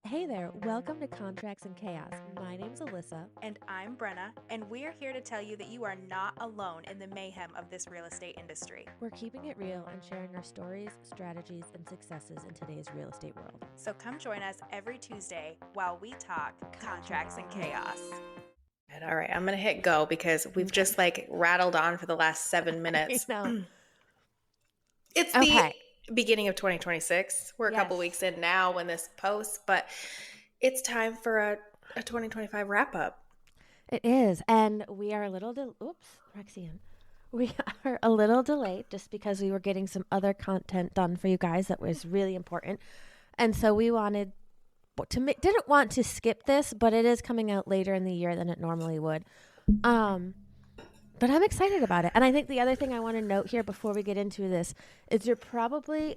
Hey there, welcome to Contracts and Chaos. My name's Alyssa. And I'm Brenna, and we're here to tell you that you are not alone in the mayhem of this real estate industry. We're keeping it real and sharing our stories, strategies, and successes in today's real estate world. So come join us every Tuesday while we talk contracts and chaos. All right, I'm going to hit go because we've just rattled on for the last 7 minutes. It's the beginning of 2026. We're a couple weeks in now when this posts, but it's time for a 2025 wrap up. It is, and we are a little Rexian. We are a little delayed just because we were getting some other content done for you guys that was really important. And so we wanted didn't want to skip this, but it is coming out later in the year than it normally would. But I'm excited about it. And I think the other thing I want to note here before we get into this is you're probably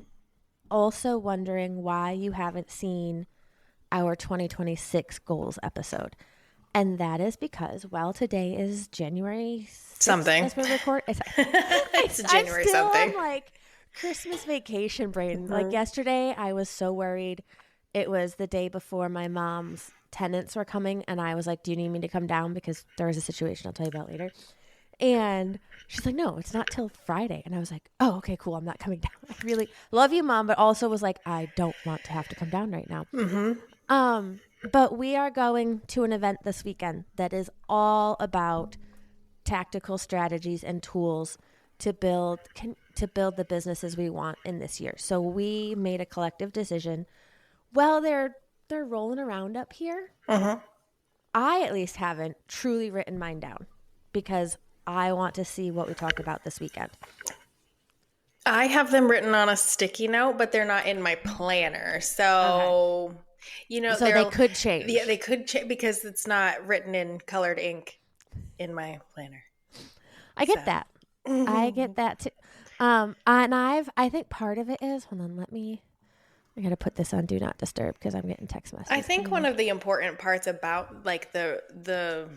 also wondering why you haven't seen our 2026 goals episode. And that is because, today is January 6th, something. As we record. It's January something. I'm Christmas vacation brain. Mm-hmm. Yesterday, I was so worried. It was the day before my mom's tenants were coming. And I was like, do you need me to come down? Because there was a situation I'll tell you about later. And she's like, no, it's not till Friday. And I was like, oh, okay, cool. I'm not coming down. I really love you, Mom, but also was like, I don't want to have to come down right now. Mm-hmm. But we are going to an event this weekend that is all about tactical strategies and tools to build the businesses we want in this year. So we made a collective decision. Well, they're rolling around up here. Uh-huh. I at least haven't truly written mine down because I want to see what we talk about this weekend. I have them written on a sticky note, but they're not in my planner. So, okay. So they could change. Yeah, they could change because it's not written in colored ink in my planner. I get that. I get that too. And I think part of it is, hold on, I got to put this on Do Not Disturb because I'm getting text messages. I think one of the important parts about the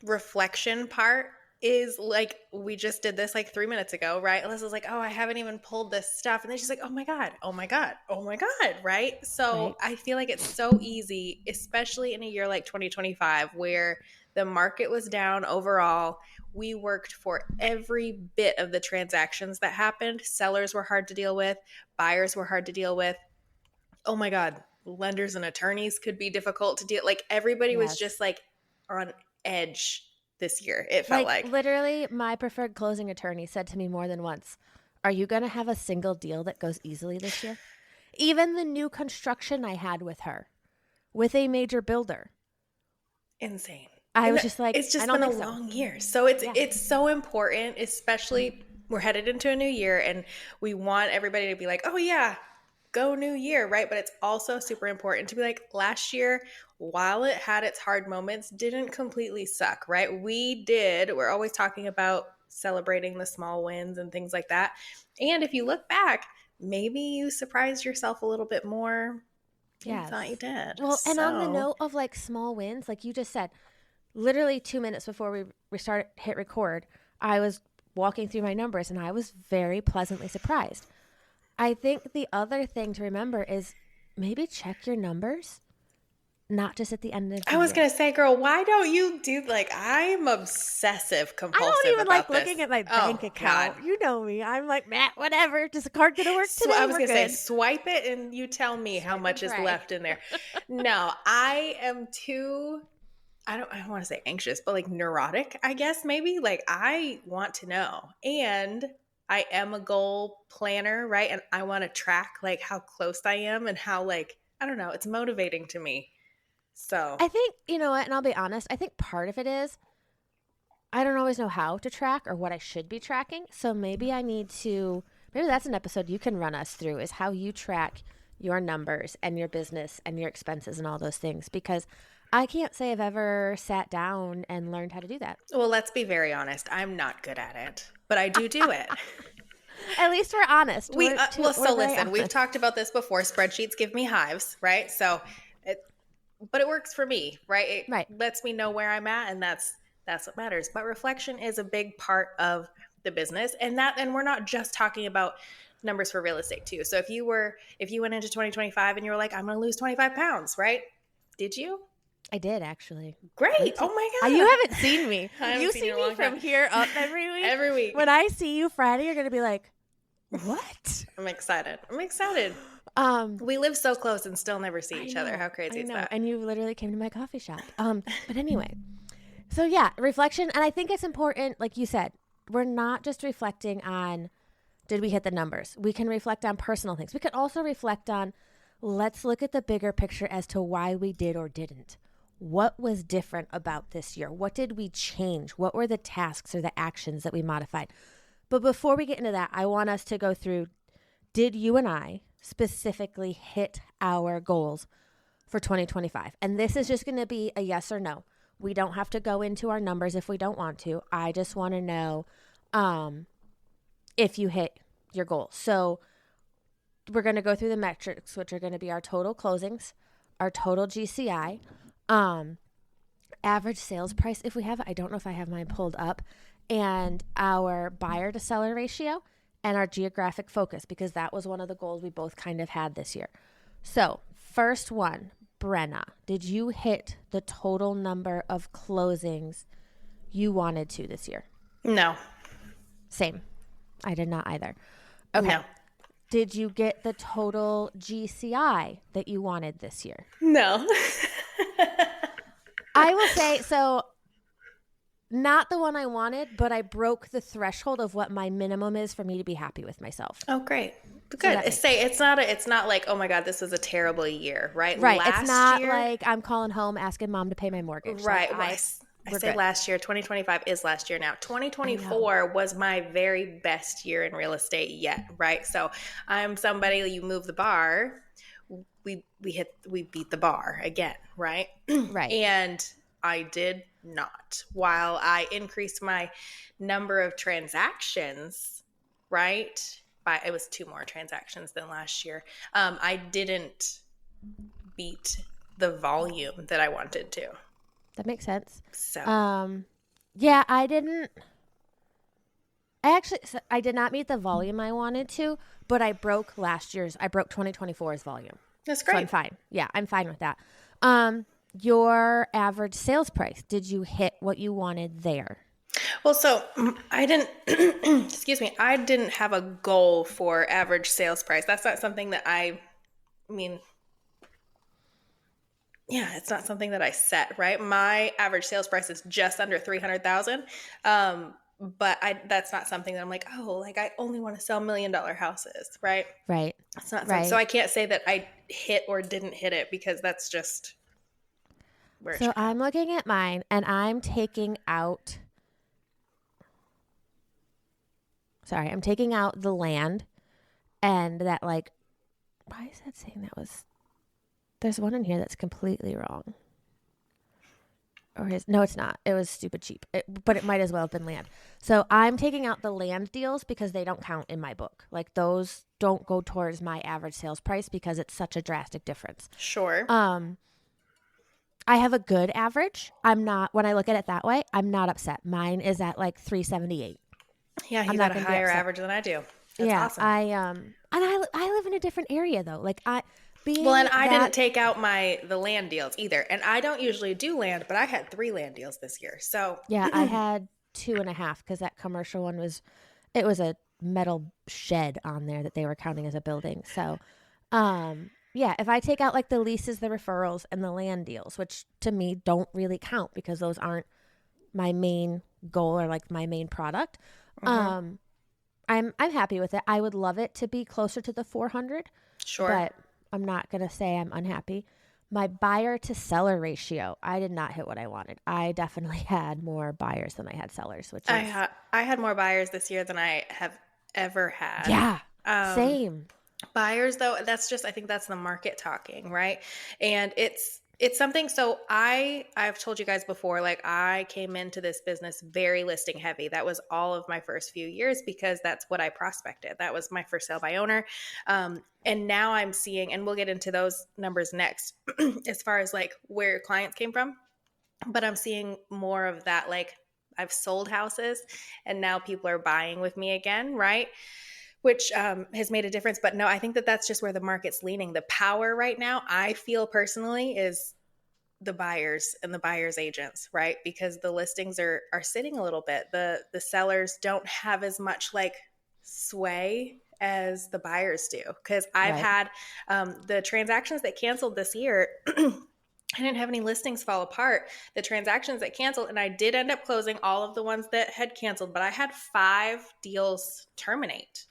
reflection part is we just did this 3 minutes ago, right? Alyssa's like, oh, I haven't even pulled this stuff. And then she's like, oh my God, right? So right. I feel like it's so easy, especially in a year like 2025 where the market was down overall. We worked for every bit of the transactions that happened. Sellers were hard to deal with. Buyers were hard to deal with. Oh my God, lenders and attorneys could be difficult to deal. Everybody was just on edge this year, it felt like. Literally, my preferred closing attorney said to me more than once, are you going to have a single deal that goes easily this year? Even the new construction I had with her, with a major builder. Insane. I was just like, it's just been a long year. So it's so important, especially we're headed into a new year and we want everybody to be like, oh yeah, go new year, right? But it's also super important to be like, last year, while it had its hard moments, didn't completely suck, right? We're always talking about celebrating the small wins and things like that. And if you look back, maybe you surprised yourself a little bit more than you thought you did. Well, and on the note of small wins, like you just said, literally 2 minutes before we hit record, I was walking through my numbers and I was very pleasantly surprised. I think the other thing to remember is maybe check your numbers, not just at the end of the year. I was going to say, girl, why don't you do I'm obsessive compulsive. I don't even like looking at my bank account. God. You know me. I'm like, Matt, whatever. Does the card going to work today? I was going to say, swipe it and you tell me how much is left in there. No, I am too... I don't want to say anxious, but neurotic, I guess maybe. I want to know. And I am a goal planner, right? And I want to track how close I am and how I don't know, it's motivating to me. So I think, you know what, and I'll be honest, I think part of it is I don't always know how to track or what I should be tracking. So maybe that's an episode you can run us through, is how you track your numbers and your business and your expenses and all those things, because I can't say I've ever sat down and learned how to do that. Well, let's be very honest. I'm not good at it, but I do it. At least we're honest. Listen, we've talked about this before. Spreadsheets give me hives, right? So, but it works for me, right? It lets me know where I'm at, and that's what matters. But reflection is a big part of the business, and we're not just talking about numbers for real estate too. So if you went into 2025 and you were like, I'm going to lose 25 pounds, right? Did you? I did actually. Great. Oh my God. You haven't seen me. I haven't You seen see you in a me long from time. here up every week. Every week. When I see you Friday, you're gonna be like, "What?" I'm excited. We live so close and still never see each other. How crazy is that? And you literally came to my coffee shop. But anyway, so yeah, reflection, and I think it's important. Like you said, we're not just reflecting on did we hit the numbers. We can reflect on personal things. We can also reflect on let's look at the bigger picture as to why we did or didn't. What was different about this year? What did we change? What were the tasks or the actions that we modified? But before we get into that, I want us to go through, did you and I specifically hit our goals for 2025? And this is just going to be a yes or no. We don't have to go into our numbers if we don't want to. I just want to know if you hit your goals. So we're going to go through the metrics, which are going to be our total closings, our total GCI, average sales price if we have it. I don't know if I have mine pulled up, and our buyer to seller ratio and our geographic focus, because that was one of the goals we both kind of had this year. So first one, Brenna, did you hit the total number of closings you wanted to this year? No. Same. I did not either. Okay. No. Did you get the total GCI that you wanted this year? No. I will say, so not the one I wanted, but I broke the threshold of what my minimum is for me to be happy with myself. Oh, great. Good. It's not like, oh my God, this was a terrible year, right? Right. It's not like I'm calling home asking mom to pay my mortgage. Right. Like, I say last year, 2025 is last year now. 2024 was my very best year in real estate yet, right? So I'm somebody, you move the bar, we beat the bar again, right? Right. And I did not. While I increased my number of transactions, right? It was 2 more transactions than last year. I didn't beat the volume that I wanted to. That makes sense. So, yeah, I did not meet the volume I wanted to, but I broke 2024's volume. That's great. So I'm fine. Yeah, I'm fine with that. Your average sales price, did you hit what you wanted there? Well, so I didn't, I didn't have a goal for average sales price. That's not something that it's not something that I set, right? My average sales price is just under 300,000. But that's not something that I'm like, oh, like I only want to sell $1 million houses, right? Right. That's not something. So I can't say that I hit or didn't hit it because that's just where it's. So I'm looking at mine and I'm taking out the land and that, like, why is that saying there's one in here that's completely wrong. No, it's not. It was stupid cheap, but it might as well have been land. So I'm taking out the land deals because they don't count in my book. Like, those don't go towards my average sales price because it's such a drastic difference. Sure. I have a good average. When I look at it that way, I'm not upset. Mine is at like 378. Yeah, you got a higher average than I do. That's awesome. I live in a different area though. Like I didn't take out the land deals either. And I don't usually do land, but I had 3 land deals this year. So yeah, I had 2.5 because that commercial one was a metal shed on there that they were counting as a building. So, yeah, if I take out like the leases, the referrals, and the land deals, which to me don't really count because those aren't my main goal or like my main product, I'm happy with it. I would love it to be closer to the 400. Sure. But I'm not going to say I'm unhappy. My buyer to seller ratio, I did not hit what I wanted. I definitely had more buyers than I had sellers, which is... I had more buyers this year than I have ever had. Yeah, same. Buyers, though, I think that's the market talking, right? And it's something, so I've told you guys before, like I came into this business very listing heavy. That was all of my first few years because that's what I prospected. That was my first sale by owner. And now I'm seeing, and we'll get into those numbers next, as far as like where your clients came from. But I'm seeing more of that, like I've sold houses and now people are buying with me again, right? which has made a difference. But no, I think that that's just where the market's leaning. The power right now, I feel personally, is the buyers and the buyers agents, right? Because the listings are sitting a little bit. The sellers don't have as much like sway as the buyers do. Because I've Right. had the transactions that canceled this year. I didn't have any listings fall apart. The transactions that canceled, and I did end up closing all of the ones that had canceled, but I had 5 deals terminate,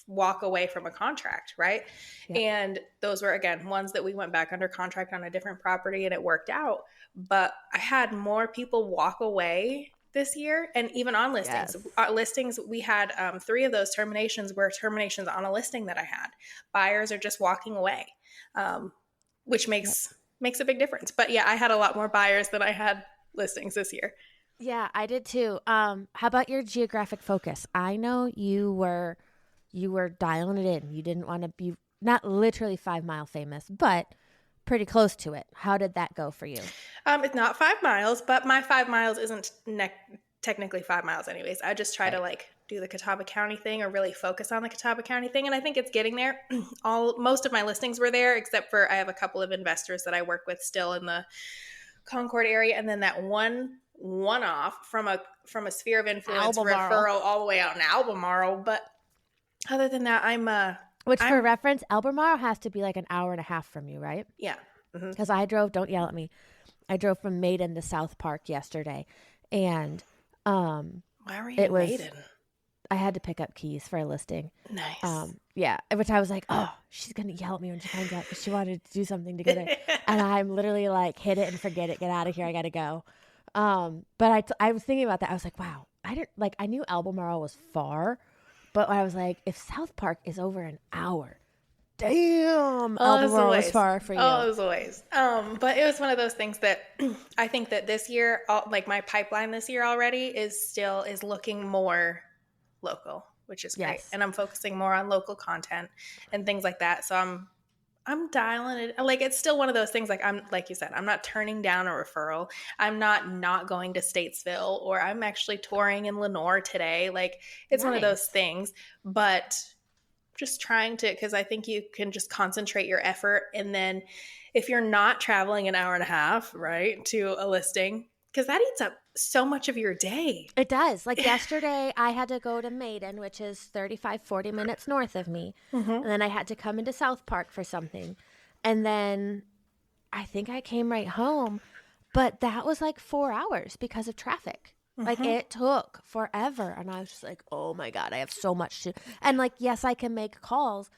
walk away from a contract, right? Yep. And those were, again, ones that we went back under contract on a different property and it worked out. But I had more people walk away this year. And even on listings, Yes. we had 3 of those terminations were terminations on a listing that I had. Buyers are just walking away, which Yep. makes a big difference. But yeah, I had a lot more buyers than I had listings this year. Yeah, I did too. How about your geographic focus? I know you were dialing it in. You didn't want to be not literally 5 Mile famous, but pretty close to it. How did that go for you? It's not 5 miles, but my 5 miles isn't technically 5 miles anyways. I just try to Right. like do the Catawba County thing or really focus on the Catawba County thing. And I think it's getting there. Most of my listings were there, except for I have a couple of investors that I work with still in the Concord area. And then that one off from a sphere of influence Albemarle. referral all the way out in Albemarle. But other than that, Which, for I'm reference, Albemarle has to be like an hour and a half from you, right? yeah. Mm-hmm. Because don't yell at me. I drove from Maiden to South Park yesterday, and Why were you it was Maiden? I had to pick up keys for a listing. Nice. Yeah, which I was like, oh, she's gonna yell at me when she finds out because she wanted to do something together, and I'm literally like, hit it and forget it, get out of here, I gotta go. But I was thinking about that. I was like, wow, I knew Albemarle was far, but I was like, if South Park is over an hour, damn, Albemarle was far for you. Oh, it was a ways. But it was one of those things that I think that this year, like my pipeline this year already is looking more local, which is great. Yes. And I'm focusing more on local content and things like that. So I'm dialing it. Like, it's still one of those things, like you said, I'm not turning down a referral. I'm not going to Statesville, or I'm actually touring in Lenore today. Like, it's one of those Nice. things, but just trying to, because I think you can just concentrate your effort. And then if you're not traveling an hour and a half, right, to a listing, because that eats up so much of your day. It does. Like yesterday, I had to go to Maiden, which is 35, 40 minutes north of me. And then I had to come into South Park for something. And then I think I came right home. But that was like 4 hours because of traffic. Like, it took forever. And I was just like, oh my God, I have so much to. And like, yes, I can make calls,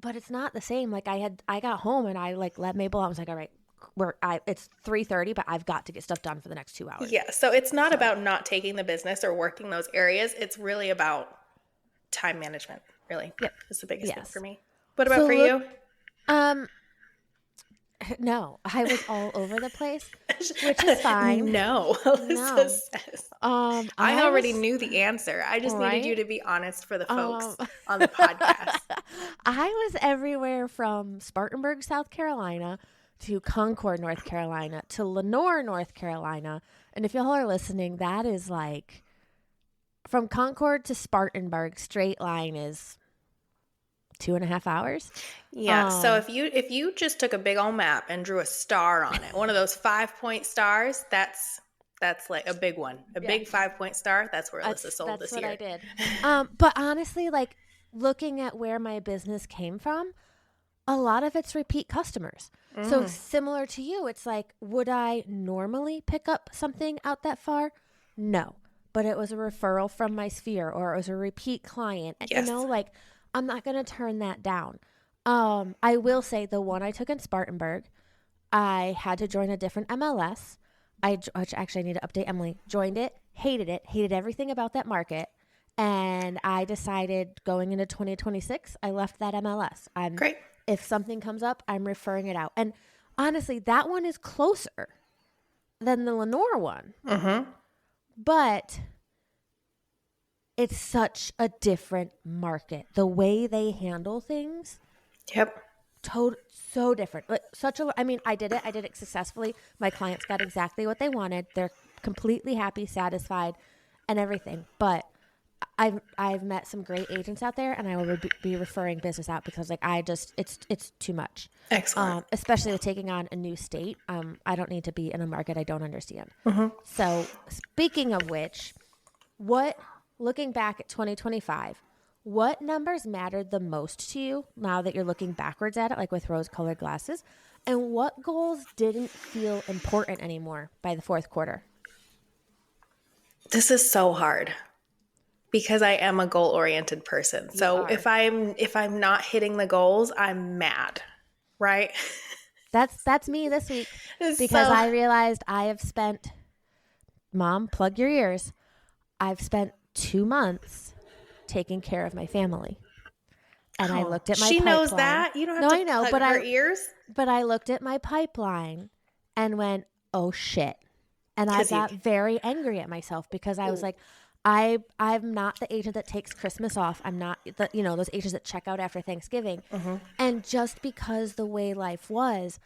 but it's not the same. Like, I got home and I like let Mabel out. I was like, all right, it's 3:30, but I've got to get stuff done for the next 2 hours. Yeah. So it's not about not taking the business or working those areas. It's really about time management, really. Yep. It's the biggest thing Yes. for me. What about for you? No, I was all over the place, which is fine. No, Alyssa says. I already knew the answer. I just needed you to be honest for the folks on the podcast. I was everywhere from Spartanburg, South Carolina, to Concord, North Carolina, to Lenore, North Carolina. And if y'all are listening, that is like from Concord to Spartanburg, straight line is 2.5 hours. Yeah. So if you just took a big old map and drew a star on it, one of those 5-point stars, that's like a big one, big 5-point star. That's where Alyssa sold this year. That's what I did. But honestly, like looking at where my business came from, a lot of it's repeat customers. So similar to you, it's like, would I normally pick up something out that far? No, but it was a referral from my sphere, or it was a repeat client. And, Yes. like, I'm not going to turn that down. I will say the one I took in Spartanburg, I had to join a different MLS. Which actually I need to update Emily. Joined it, hated everything about that market. And I decided going into 2026, I left that MLS. Great. If something comes up, I'm referring it out. And honestly, that one is closer than the Lenore one. But it's such a different market. The way they handle things. Yep. So different. Like I did it successfully. My clients got exactly what they wanted. They're completely happy, satisfied, and everything. But I've met some great agents out there, and I will be referring business out because like it's too much. Excellent. Especially with taking on a new state. I don't need to be in a market I don't understand. So speaking of which, what looking back at 2025, what numbers mattered the most to you now that you're looking backwards at it, like with rose-colored glasses, and what goals didn't feel important anymore by the fourth quarter? This is so hard because I am a goal-oriented person. So if I'm not hitting the goals, I'm mad, right? That's me this week because So I realized I have spent, Mom, plug your ears. I've spent 2 months taking care of my family. And I looked at my she pipeline. knows that. You don't have No, to I know, plug but her ears. But I looked at my pipeline and went, "Oh shit." And I 'Cause you- got very angry at myself because I was like, I'm not the agent that takes Christmas off. I'm not the those agents that check out after Thanksgiving. And just because the way life was,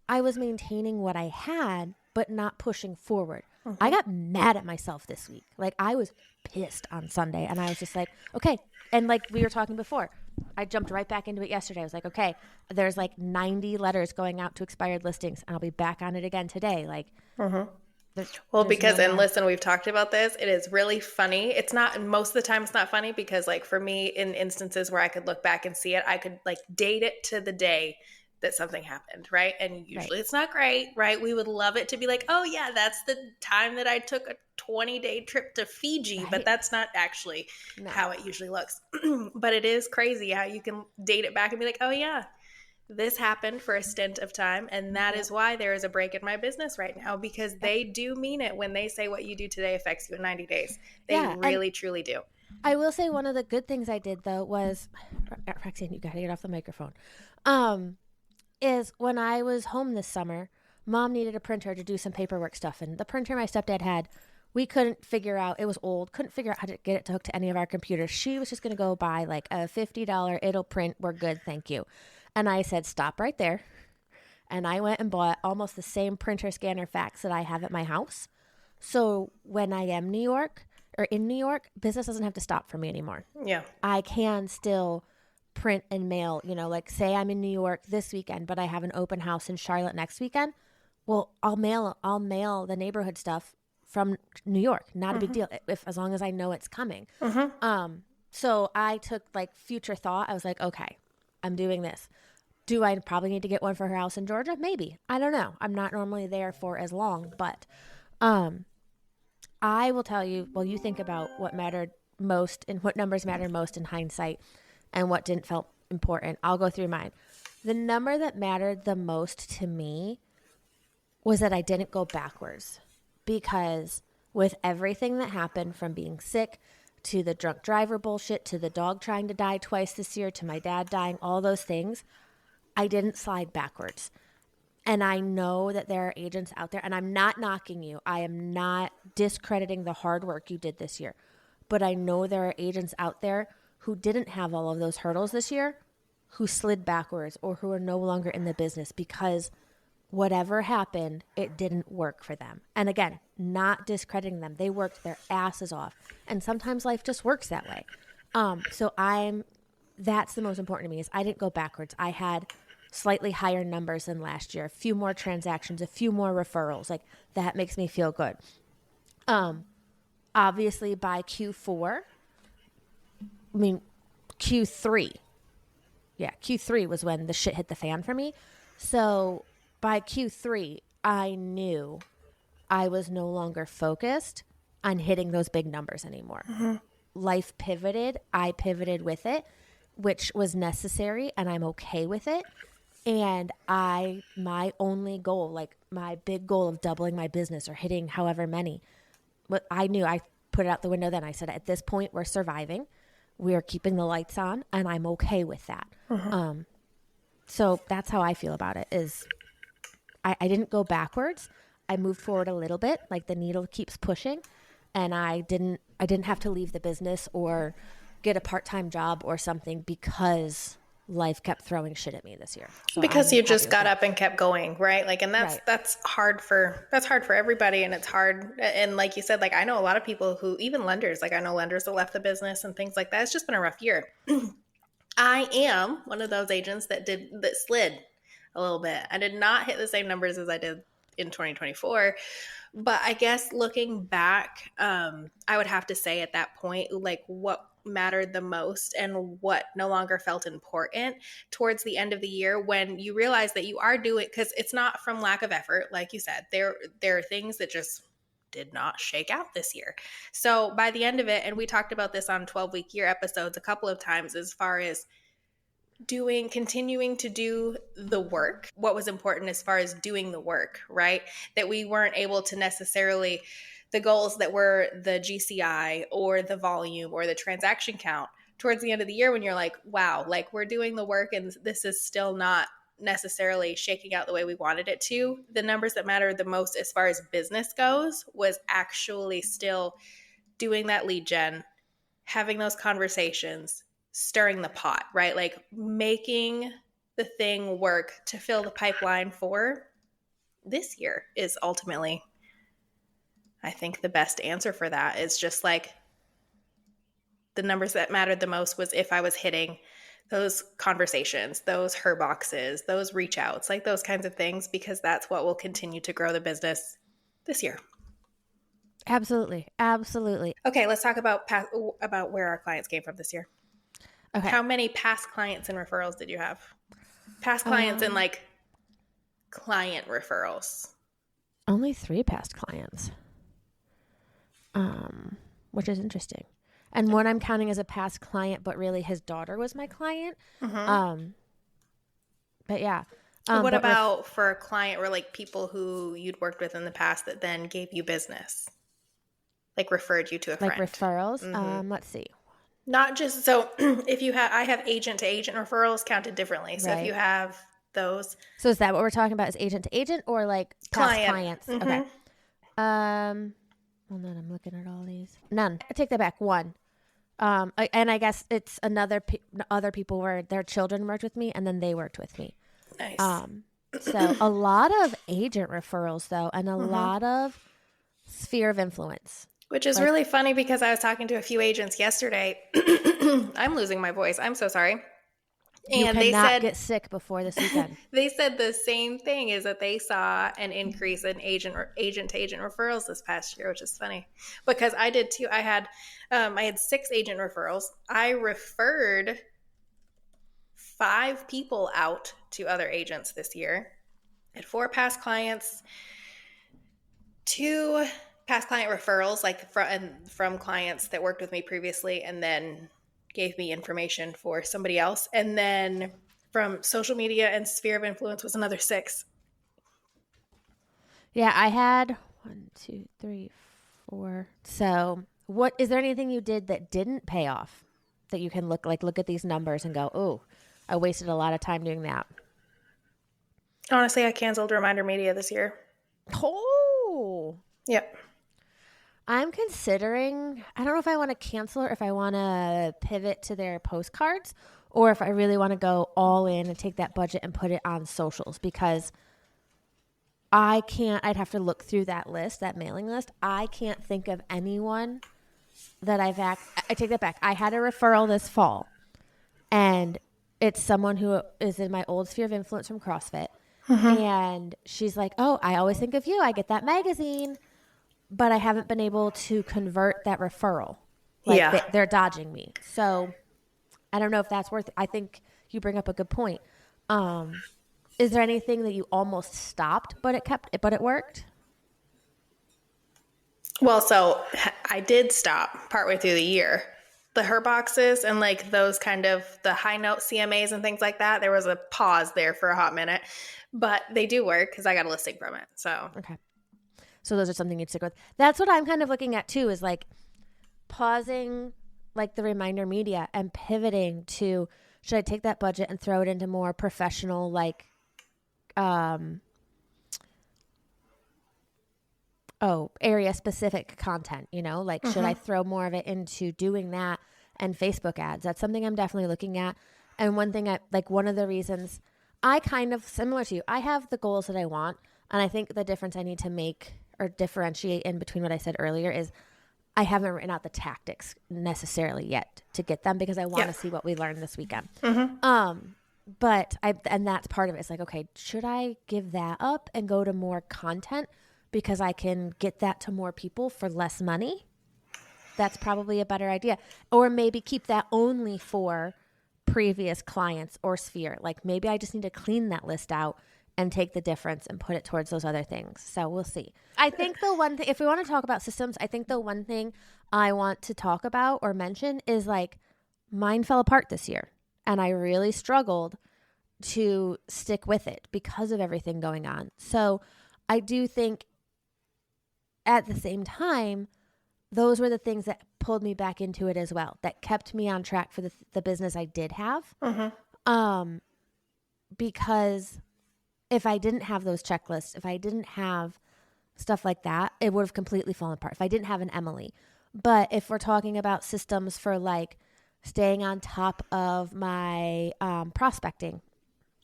I was maintaining what I had but not pushing forward. I got mad at myself this week. Like I was pissed on Sunday and I was just like, okay. And like we were talking before, I jumped right back into it yesterday. I was like, okay, there's like 90 letters going out to expired listings and I'll be back on it again today. Like, well, because, and listen, we've talked about this. It is really funny. It's not, most of the time it's not funny because like for me in instances where I could look back and see it, I could like date it to the day that something happened, right? And usually it's not great, right? We would love it to be like, oh yeah, that's the time that I took a 20-day trip to Fiji, but that's not actually how it usually looks. But it is crazy how you can date it back and be like, oh yeah, this happened for a stint of time, and that is why there is a break in my business right now, because they do mean it when they say what you do today affects you in 90 days. They really, truly do. I will say one of the good things I did, though, was Roxanne, you got to get off the microphone. Is when I was home this summer, Mom needed a printer to do some paperwork stuff, and the printer my stepdad had, we couldn't figure out, it was old, couldn't figure out how to get it to hook to any of our computers. She was just going to go buy like a $50, it'll print, we're good, thank you. And I said, stop right there. And I went and bought almost the same printer scanner fax that I have at my house. So when I am in New York, business doesn't have to stop for me anymore. Yeah. I can still print and mail, like say I'm in New York this weekend, but I have an open house in Charlotte next weekend. Well, I'll mail the neighborhood stuff from New York. Not a big deal as long as I know it's coming. So I took like future thought. I was like, okay, I'm doing this. Do I probably need to get one for her house in Georgia? Maybe. I don't know. I'm not normally there for as long, but I will tell you, well, you think about what mattered most and what numbers matter most in hindsight and what didn't feel important. I'll go through mine. The number that mattered the most to me was that I didn't go backwards, because with everything that happened, from being sick to the drunk driver bullshit, to the dog trying to die twice this year, to my dad dying, all those things, I didn't slide backwards. And I know that there are agents out there, and I'm not knocking you. I am not discrediting the hard work you did this year. But I know there are agents out there who didn't have all of those hurdles this year, who slid backwards or who are no longer in the business because whatever happened, it didn't work for them. And again, not discrediting them. They worked their asses off. And sometimes life just works that way. That's the most important to me, is I didn't go backwards. I had slightly higher numbers than last year, a few more transactions, a few more referrals. Like that makes me feel good. Obviously by Q3. Yeah, Q3 was when the shit hit the fan for me. So by Q3, I knew I was no longer focused on hitting those big numbers anymore. Life pivoted. I pivoted with it, which was necessary, and I'm okay with it. And my only goal, like my big goal of doubling my business or hitting however many, what I knew, I put it out the window then. I said, at this point, we're surviving. We are keeping the lights on, and I'm okay with that. So that's how I feel about it, is I didn't go backwards. I moved forward a little bit, like the needle keeps pushing, and I didn't have to leave the business or get a part-time job or something because life kept throwing shit at me this year. So Because I'm you happy just with got that. up and kept going, right? Like, and Right. that's hard for everybody, and it's hard. And like you said, like I know a lot of people who, even lenders, like I know lenders that left the business and things like that. It's just been a rough year. I am one of those agents that slid a little bit. I did not hit the same numbers as I did in 2024. But I guess looking back, I would have to say at that point, like what mattered the most and what no longer felt important towards the end of the year, when you realize that you are doing, because it's not from lack of effort, like you said, there are things that just did not shake out this year. So by the end of it, and we talked about this on 12-week year episodes a couple of times, as far as continuing to do the work, what was important as far as doing the work, right? That we weren't able to necessarily, the goals that were the GCI or the volume or the transaction count towards the end of the year, when you're like, wow, like we're doing the work and this is still not necessarily shaking out the way we wanted it to. The numbers that mattered the most as far as business goes was actually still doing that lead gen, having those conversations, stirring the pot, right? Like making the thing work to fill the pipeline for this year is ultimately, I think, the best answer for that. Is just like the numbers that mattered the most was if I was hitting those conversations, those her boxes, those reach outs, like those kinds of things, because that's what will continue to grow the business this year. Absolutely. Absolutely. Okay, let's talk about where our clients came from this year. Okay. How many past clients and referrals did you have? Past clients and like client referrals. Only 3 past clients. Which is interesting. And one I'm counting as a past client, but really his daughter was my client. But yeah. What but about for a client or like people who you'd worked with in the past that then gave you business? Like referred you to a like friend? referrals? Let's see. Not just, so if you have, I have agent to agent referrals counted differently. So if you have those. So is that what we're talking about, is agent to agent or like past clients? Okay. Well, then I'm looking at all these. None. I take that back. 1. And I guess it's other people where their children worked with me and then they worked with me. Nice. So a lot of agent referrals though, and a lot of sphere of influence. Which is really funny because I was talking to a few agents yesterday. I'm losing my voice. I'm so sorry. And they said, get sick before this weekend. They said the same thing, is that they saw an increase in agent to agent referrals this past year, which is funny because I did too. I had 6 agent referrals. I referred 5 people out to other agents this year. I had 4 past clients, 2 past client referrals, like from clients that worked with me previously and then gave me information for somebody else. And then from social media and sphere of influence was another 6. Yeah, I had 1, 2, 3, 4. So what, is there anything you did that didn't pay off that you can look at these numbers and go, oh, I wasted a lot of time doing that? Honestly, I canceled Reminder Media this year. Oh. Yep. I'm considering, I don't know if I want to cancel or if I want to pivot to their postcards or if I really want to go all in and take that budget and put it on socials, because I'd have to look through that list, that mailing list. I can't think of anyone that I take that back. I had a referral this fall and it's someone who is in my old sphere of influence from CrossFit. And she's like, oh, I always think of you. I get that magazine. But I haven't been able to convert that referral. They're dodging me. So I don't know if that's worth it. I think you bring up a good point. Is there anything that you almost stopped, but it worked? Well, so I did stop partway through the year. The her boxes and like those kind of the high note CMAs and things like that. There was a pause there for a hot minute, but they do work because I got a listing from it. So okay. So those are something you'd stick with. That's what I'm kind of looking at too, is like pausing like the Reminder Media and pivoting to, should I take that budget and throw it into more professional, like, area specific content, like should I throw more of it into doing that and Facebook ads? That's something I'm definitely looking at. And one thing one of the reasons I kind of similar to you, I have the goals that I want. And I think the difference I need to make or differentiate in between what I said earlier is I haven't written out the tactics necessarily yet to get them because I want to see what we learned this weekend. And that's part of it. It's like, okay, should I give that up and go to more content because I can get that to more people for less money? That's probably a better idea. Or maybe keep that only for previous clients or sphere. Like maybe I just need to clean that list out and take the difference and put it towards those other things. So we'll see. I think the one thing, if we want to talk about systems, I think the one thing I want to talk about or mention is like mine fell apart this year and I really struggled to stick with it because of everything going on. So I do think at the same time, those were the things that pulled me back into it as well, that kept me on track for the business I did have. Because if I didn't have those checklists, if I didn't have stuff like that, it would have completely fallen apart if I didn't have an Emily. But if we're talking about systems for like staying on top of my prospecting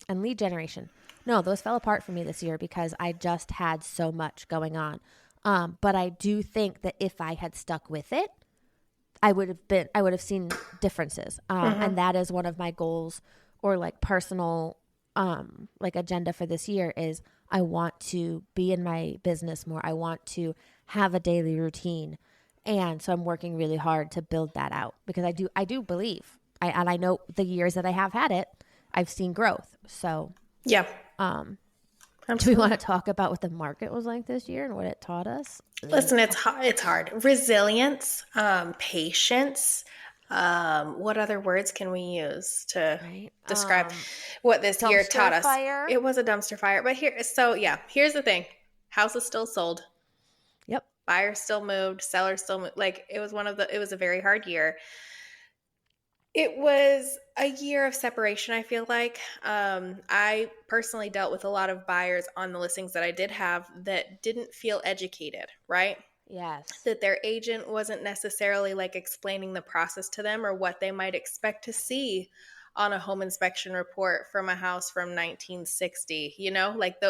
and lead generation, no, those fell apart for me this year because I just had so much going on. But I do think that if I had stuck with it, I would have seen differences. And that is one of my goals or like personal, like agenda for this year is I want to be in my business more. I want to have a daily routine. And so I'm working really hard to build that out because I do believe and I know the years that I have had it, I've seen growth. So yeah. Do we want to talk about what the market was like this year and what it taught us? Listen, it's hard. Resilience, patience. What other words can we use to describe what this year taught us? Fire. It was a dumpster fire. But here's the thing. House is still sold. Yep. Buyers still moved. Sellers still moved. Like it was a very hard year. It was a year of separation, I feel like. I personally dealt with a lot of buyers on the listings that I did have that didn't feel educated, right? Yes. That their agent wasn't necessarily like explaining the process to them or what they might expect to see on a home inspection report from a house from 1960, like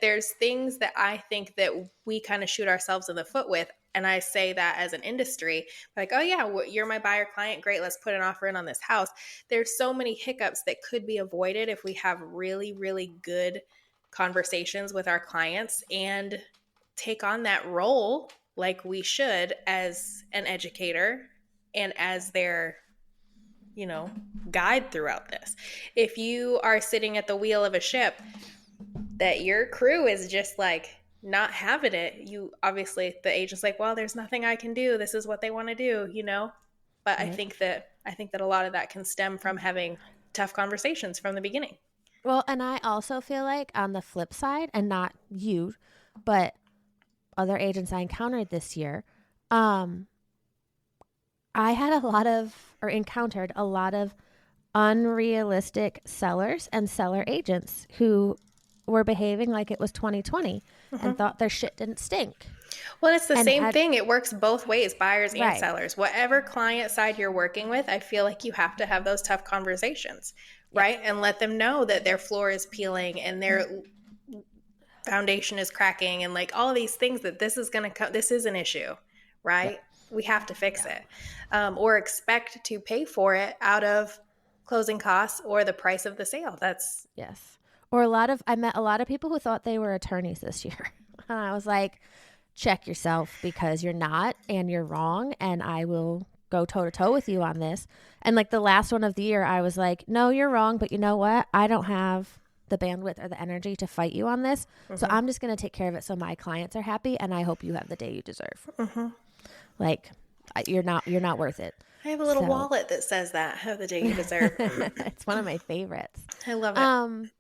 there's things that I think that we kind of shoot ourselves in the foot with. And I say that as an industry, like, oh yeah, you're my buyer client. Great. Let's put an offer in on this house. There's so many hiccups that could be avoided if we have really, really good conversations with our clients and take on that role like we should as an educator and as their guide throughout this. If you are sitting at the wheel of a ship that your crew is just like not having it, you obviously the agent's like, well, there's nothing I can do. This is what they want to do, But right. I think that a lot of that can stem from having tough conversations from the beginning. Well, and I also feel like on the flip side, and not you, but other agents I encountered this year, I had encountered a lot of unrealistic sellers and seller agents who were behaving like it was 2020 and thought their shit didn't stink. Well, it's the same thing. It works both ways, buyers and sellers. Whatever client side you're working with, I feel like you have to have those tough conversations, right? And let them know that their floor is peeling and their foundation is cracking and like all of these things that this is going to come. This is an issue, right? Yep. We have to fix it or expect to pay for it out of closing costs or the price of the sale. That's yes. Or I met a lot of people who thought they were attorneys this year. And I was like, check yourself because you're not and you're wrong. And I will go toe to toe with you on this. And like the last one of the year, I was like, no, you're wrong. But you know what? I don't have the bandwidth or the energy to fight you on this. So I'm just going to take care of it so my clients are happy. And I hope you have the day you deserve. Like you're not worth it. I have a little wallet that says that. Have the day you deserve. It's one of my favorites. I love it.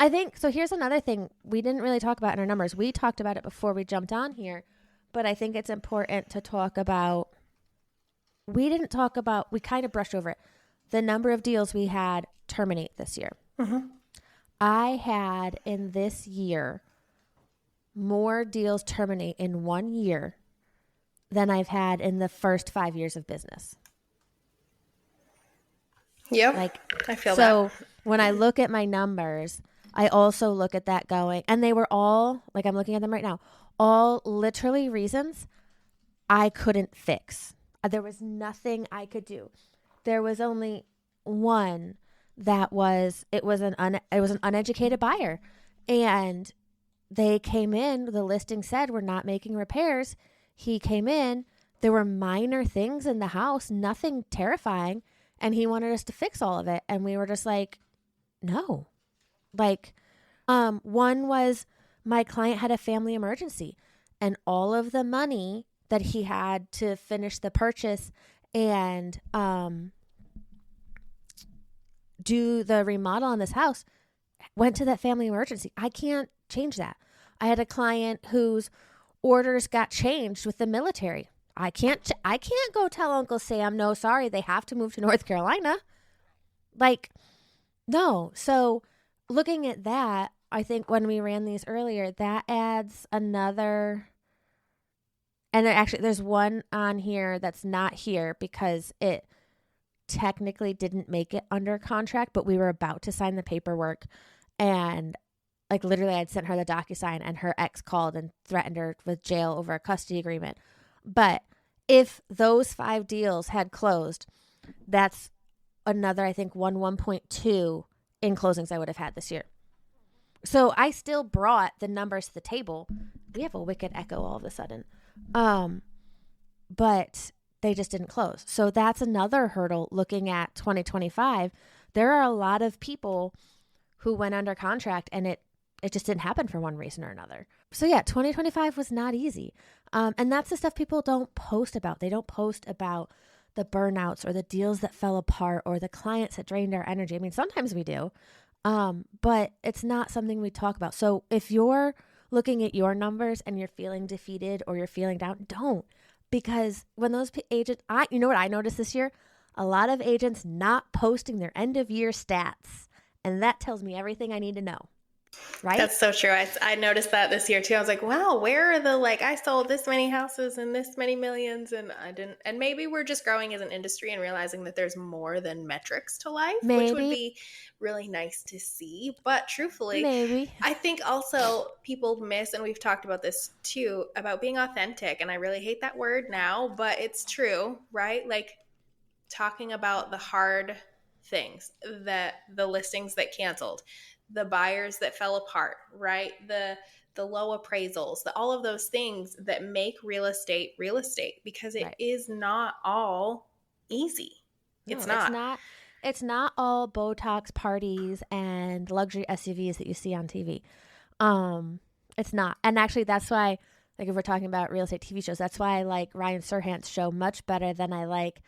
I think so. Here's another thing we didn't really talk about in our numbers. We talked about it before we jumped on here, but I think it's important to talk about. We kind of brushed over it. The number of deals we had terminate this year. I had in this year more deals terminate in 1 year than I've had in the first 5 years of business. Yep. Like, I feel that. so when I look at my numbers, I also look at that going, and they were all, like, I'm looking at them right now, all literally reasons I couldn't fix. There was nothing I could do. There was only one that was, it was an uneducated buyer, and they came in, the listing said we're not making repairs. He came in, there were minor things in the house, nothing terrifying, and he wanted us to fix all of it, and we were just like, no. Like, one was my client had a family emergency, and all of the money that he had to finish the purchase and do the remodel on this house went to that family emergency. I can't change that. I had a client whose orders got changed with the military. I can't go tell Uncle Sam, no, sorry, they have to move to North Carolina. Like, no. So looking at that, I think when we ran these earlier, that adds another. And actually, there's one on here that's not here because it technically didn't make it under contract, but we were about to sign the paperwork. And like literally, I'd sent her the DocuSign, and her ex called and threatened her with jail over a custody agreement. But if those 5 deals had closed, that's another, I think, 1.2 in closings I would have had this year. So I still brought the numbers to the table. We have a wicked echo all of a sudden. But they just didn't close. So that's another hurdle looking at 2025. There are a lot of people who went under contract and it just didn't happen for one reason or another. So yeah, 2025 was not easy. And that's the stuff people don't post about. They don't post about the burnouts or the deals that fell apart or the clients that drained our energy. I mean, sometimes we do, but it's not something we talk about. So if you're looking at your numbers and you're feeling defeated or you're feeling down, don't. Because when those agents, you know what I noticed this year? A lot of agents not posting their end of year stats. And that tells me everything I need to know. Right? That's so true. I noticed that this year too. I was like, wow, where are the, like, I sold this many houses and this many millions, and I didn't. And maybe we're just growing as an industry and realizing that there's more than metrics to life, which would Maybe. be really nice to see. But truthfully, Maybe. I think also people miss, and we've talked about this too, about being authentic. And I really hate that word now, but it's true, right? Like talking about the hard things, that the listings that canceled, the buyers that fell apart, right? The low appraisals, all of those things that make real estate, because it Right. is not all easy. No, It's not. It's not all Botox parties and luxury SUVs that you see on TV. It's not. And actually, that's why, like, if we're talking about real estate TV shows, that's why I like Ryan Serhant's show much better than I like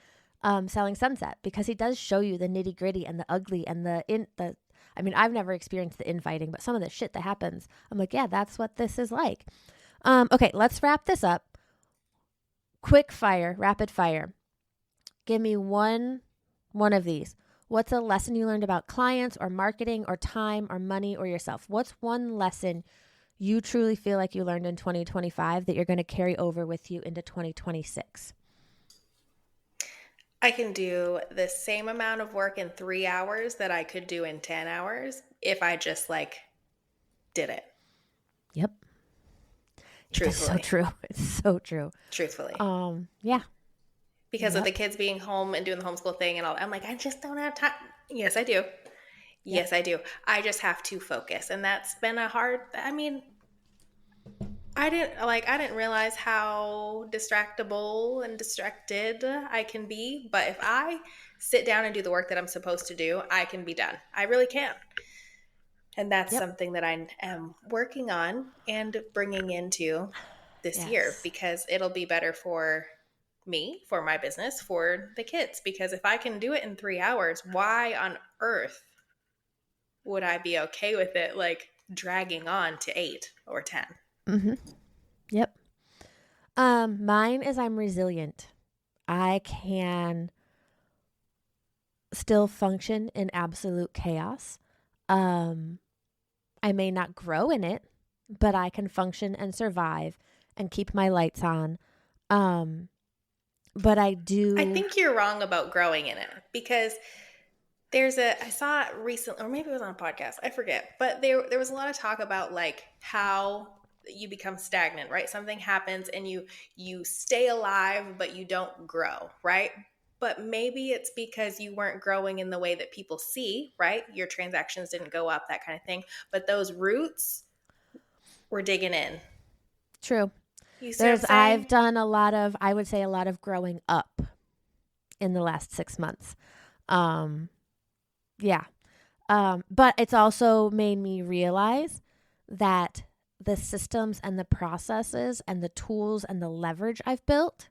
Selling Sunset, because he does show you the nitty gritty and the ugly and the. I mean, I've never experienced the infighting, but some of the shit that happens, I'm like, yeah, that's what this is like. Okay, let's wrap this up. Quick fire, rapid fire. Give me one of these. What's a lesson you learned about clients or marketing or time or money or yourself? What's one lesson you truly feel like you learned in 2025 that you're going to carry over with you into 2026? I can do the same amount of work in 3 hours that I could do in 10 hours if I just like did it. Yep. That's so Truthfully. true. It's so true. Truthfully. Yeah. Because of the kids being home and doing the homeschool thing and all, I'm like, I just don't have time. Yes, I do. Yes, I do. I just have to focus. And that's been a hard, I mean, I didn't realize how distractible and distracted I can be. But if I sit down and do the work that I'm supposed to do, I can be done. I really can. And that's something that I am working on and bringing into this year, because it'll be better for me, for my business, for the kids. Because if I can do it in 3 hours, why on earth would I be okay with it like dragging on to 8 or 10? Mm-hmm. Yep. Mine is I'm resilient. I can still function in absolute chaos. I may not grow in it, but I can function and survive and keep my lights on. But I do. I think you're wrong about growing in it, because I saw it recently, or maybe it was on a podcast, I forget, but there was a lot of talk about like how you become stagnant, right? Something happens and you stay alive, but you don't grow, right? But maybe it's because you weren't growing in the way that people see, right? Your transactions didn't go up, that kind of thing. But those roots were digging in. True. You see what I'm I've saying? done a lot of, I would say, a lot of growing up in the last 6 months. Um, yeah. But it's also made me realize that the systems and the processes and the tools and the leverage I've built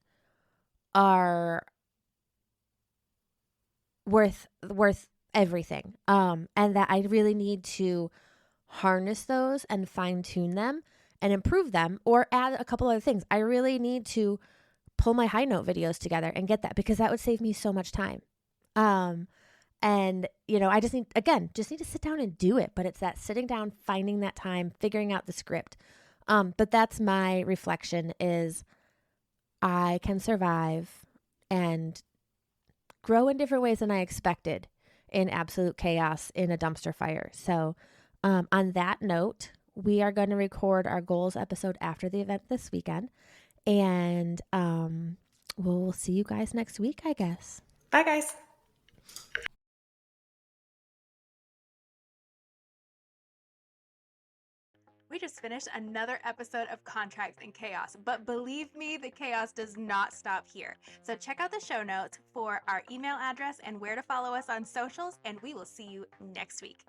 are worth everything. And that I really need to harness those and fine tune them and improve them or add a couple other things. I really need to pull my high note videos together and get that because that would save me so much time. And I just need to sit down and do it. But it's that sitting down, finding that time, figuring out the script. But that's my reflection is I can survive and grow in different ways than I expected in absolute chaos in a dumpster fire. So, on that note, we are going to record our goals episode after the event this weekend. And we'll see you guys next week, I guess. Bye, guys. We just finished another episode of Contracts and Chaos, but believe me, the chaos does not stop here. So check out the show notes for our email address and where to follow us on socials, and we will see you next week.